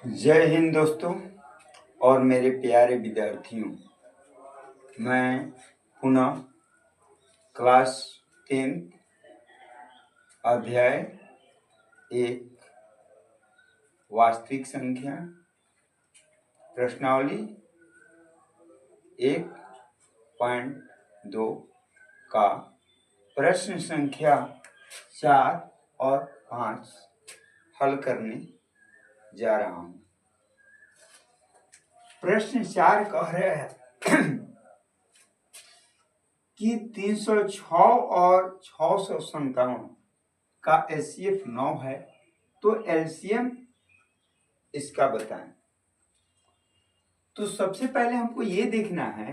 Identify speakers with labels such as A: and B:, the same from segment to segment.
A: जय हिंद दोस्तों और मेरे प्यारे विद्यार्थियों। मैं पुनः क्लास 10 अध्याय 1 वास्तविक संख्या प्रश्नावली 1.2 का प्रश्न संख्या 4 और 5 हल करने जा रहा हूँ। प्रश्न 4 कह रहे हैं कि 306 और 657 का एचसीएफ 9 है, तो एलसीएम इसका बताएं। तो सबसे पहले हमको ये देखना है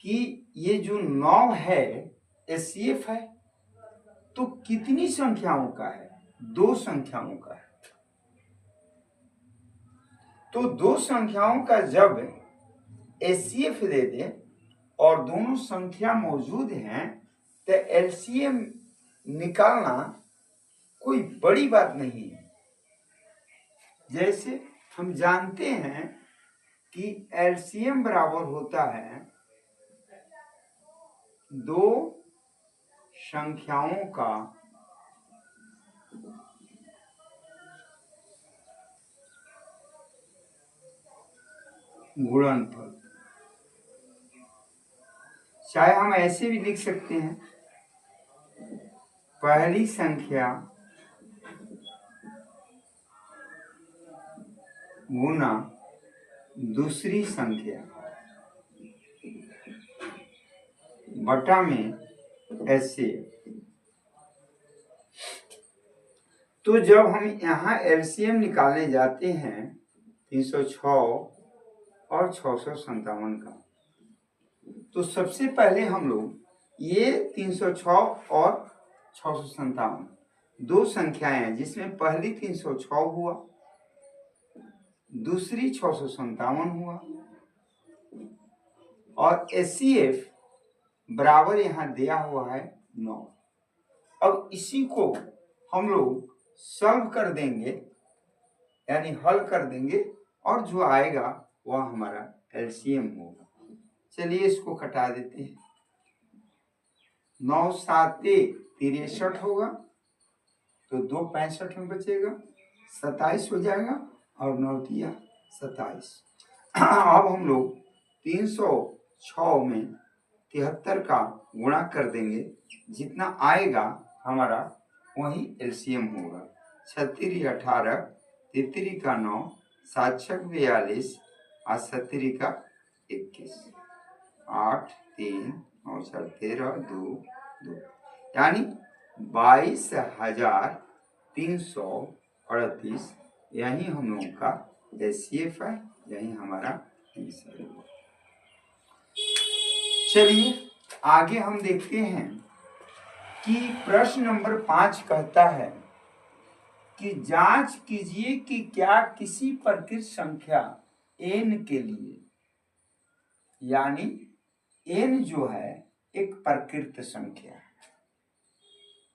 A: कि ये जो 9 है एचसीएफ है तो कितनी संख्याओं का है? 2 संख्याओं का है। तो 2 संख्याओं का जब एचसीएफ दे दे और दोनों संख्या मौजूद हैं तो एलसीएम निकालना कोई बड़ी बात नहीं है। जैसे हम जानते हैं कि एलसीएम बराबर होता है 2 संख्याओं का गुणनफल। चाहे हम ऐसे भी लिख सकते हैं, पहली संख्या गुना दूसरी संख्या बटा में ऐसे। तो जब हम यहाँ एलसीएम निकालने जाते हैं 306 और 657 का, तो सबसे पहले हम लोग ये 306 और 657 2 संख्याएं हैं, जिसमें पहली 306 हुआ, दूसरी 657 हुआ और एचसीएफ बराबर यहाँ दिया हुआ है 9। अब इसी को हम लोग सॉल्व कर देंगे, यानी हल कर देंगे और जो आएगा वह हमारा एलसीएम होगा। चलिए इसको कटा देते हैं। 9 7 63 होगा, तो 2 65 में बचेगा, 27 हो जाएगा और 9 दिया 27। अब हम लोग 306 में 73 का गुणा कर देंगे, जितना आएगा हमारा वही एलसीएम होगा। 36 18, 33 का 9, 7 42 और 70 का 21, 8 3 9 4 13 2 2, यानी 22,338 यही हम लोगों का एचसीएफ है, यही हमारा आंसर है। चलिए आगे हम देखते हैं कि प्रश्न नंबर 5 कहता है कि जांच कीजिए कि क्या किसी प्रकृत संख्या n के लिए, यानी n जो है एक प्रकृत संख्या है।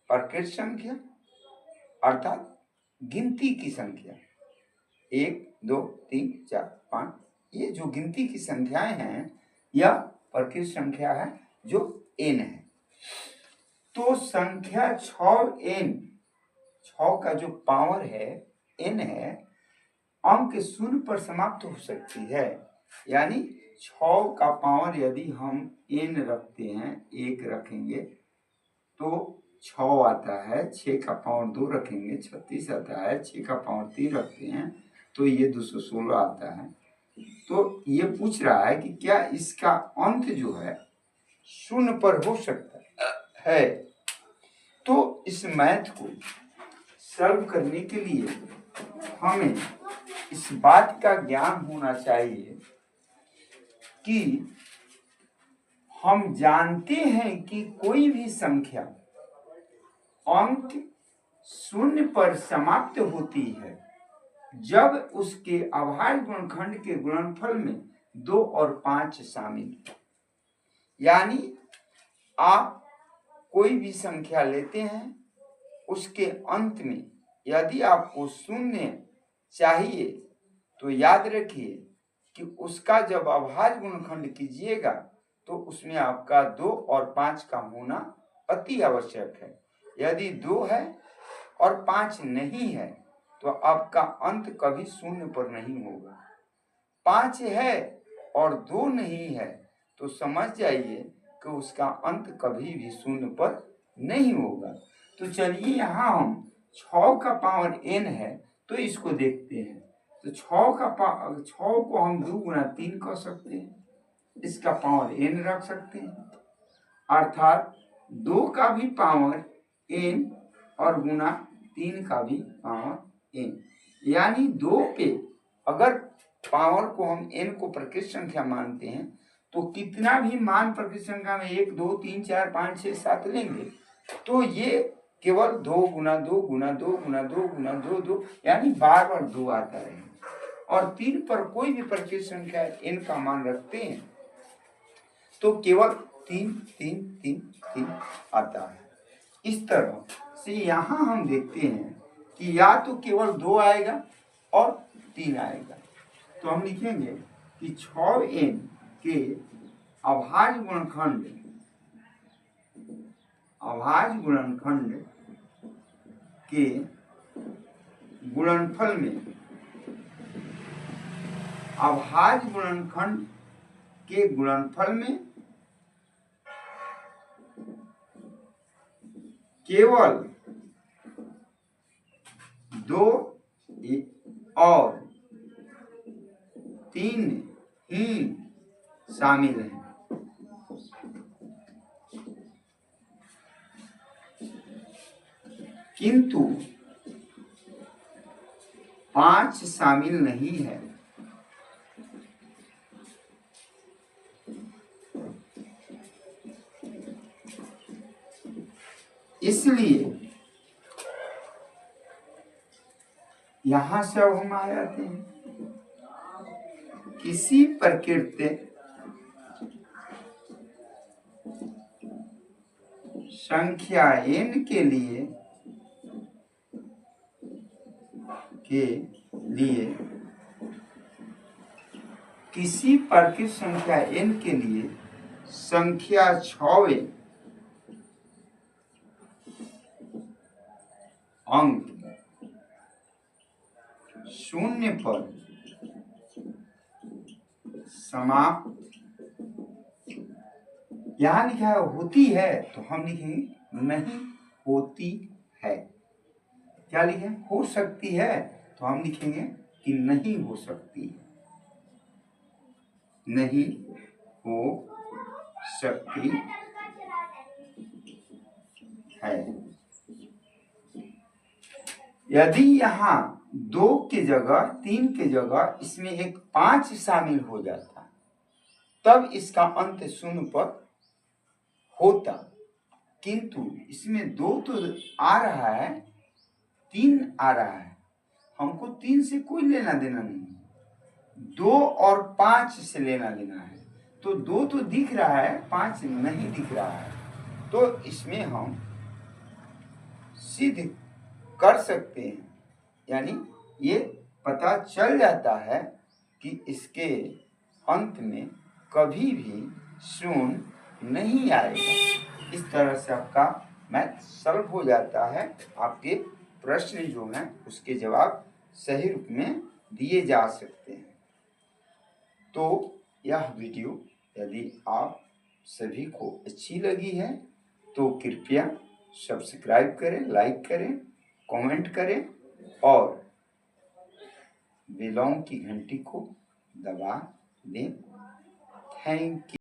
A: प्रकृत संख्या अर्थात गिनती की संख्या 1 2 3 4 5, ये जो गिनती की संख्याएं हैं यह प्रकृत संख्या है जो n है। तो संख्या 6n, 6 का जो पावर है n है, अंक 0 पर समाप्त हो सकती है। यानी 6 का पावर यदि हम n रखते हैं, 1 रखेंगे तो 6 आता है, 6 का पावर 2 रखेंगे 36 आता है, 6 का पावर 3 रखते हैं तो ये 216 आता है। तो ये पूछ रहा है कि क्या इसका अंत जो है 0 पर हो सकता है। तो इस मैथ को सॉल्व करने के लिए हमें इस बात का ज्ञान होना चाहिए कि हम जानते हैं कि कोई भी संख्या अंक 0 पर समाप्त होती है जब उसके अभाज्य गुणनखंड के गुणनफल में 2 और 5 शामिल है। यानी आप कोई भी संख्या लेते हैं, उसके अंत में यदि आपको 0 चाहिए तो याद रखिए कि उसका जब अभाज्य गुणनखंड कीजिएगा तो उसमें आपका 2 और 5 का होना अति आवश्यक है। यदि 2 है और 5 नहीं है तो आपका अंत कभी शून्य पर नहीं होगा। 5 है और 2 नहीं है तो समझ जाइए कि उसका अंत कभी भी शून्य पर नहीं होगा। तो चलिए यहाँ हम 6 का पावर n है तो इसको देखते हैं। तो 6 को हम 2 गुना 3 कर सकते हैं, इसका पावर n रख सकते हैं, अर्थात 2 का भी पावर n और गुना 3 का भी पावर n, यानी 2 पे अगर पावर को हम n को प्रकृत संख्या मानते हैं तो कितना भी मान प्रकृत संख्या में 1 2 3 4 5 6 7 लेंगे तो ये केवल 2 गुना 2 गुना 2 गुना 2 गुना 2 2 यानी बार बार 2 आता है। और 3 पर कोई भी प्रकृत संख्या n का मान रखते हैं तो केवल 3 3 3 3 आता है। इस तरह से यहाँ हम देखते हैं कि या तो केवल 2 आएगा और 3 आएगा। तो हम लिखेंगे कि 6n के अभाज्य गुणनखंड के गुणनफल में अभाज्य गुणनखंड के गुणनफल में केवल 2 और 3 ही शामिल हैं। किंतु 5 शामिल नहीं है। इसलिए यहां से अब हम आ जाते हैं किसी प्रकृति संख्या n के लिए किसी प्रकृत संख्या n के लिए संख्या 6वें अंक शून्य पर समाप्त, यहां लिखा है होती है तो हम लिखेंगे नहीं होती है। क्या लिखे? हो सकती है तो हम लिखेंगे कि नहीं हो सकती है, नहीं हो सकती है। यदि यहाँ 2 के जगह 3 के जगह इसमें एक 5 शामिल हो जाता तब इसका अंत शून्य पर होता, किंतु इसमें 2 तो आ रहा है, 3 आ रहा है, हमको 3 से कोई लेना देना नहीं, 2 और 5 से लेना देना है। तो 2 तो दिख रहा है, 5 नहीं दिख रहा है, तो इसमें हम सिद्ध कर सकते हैं, यानी ये पता चल जाता है कि इसके अंत में कभी भी शून्य नहीं आएगा। इस तरह से आपका मैथ सॉल्व हो जाता है। आपके प्रश्न जो हैं उसके जवाब सही रूप में दिए जा सकते हैं। तो यह वीडियो यदि आप सभी को अच्छी लगी है तो कृपया सब्सक्राइब करें, लाइक करें, कमेंट करें और बेल की घंटी को दबा दें। Thank you.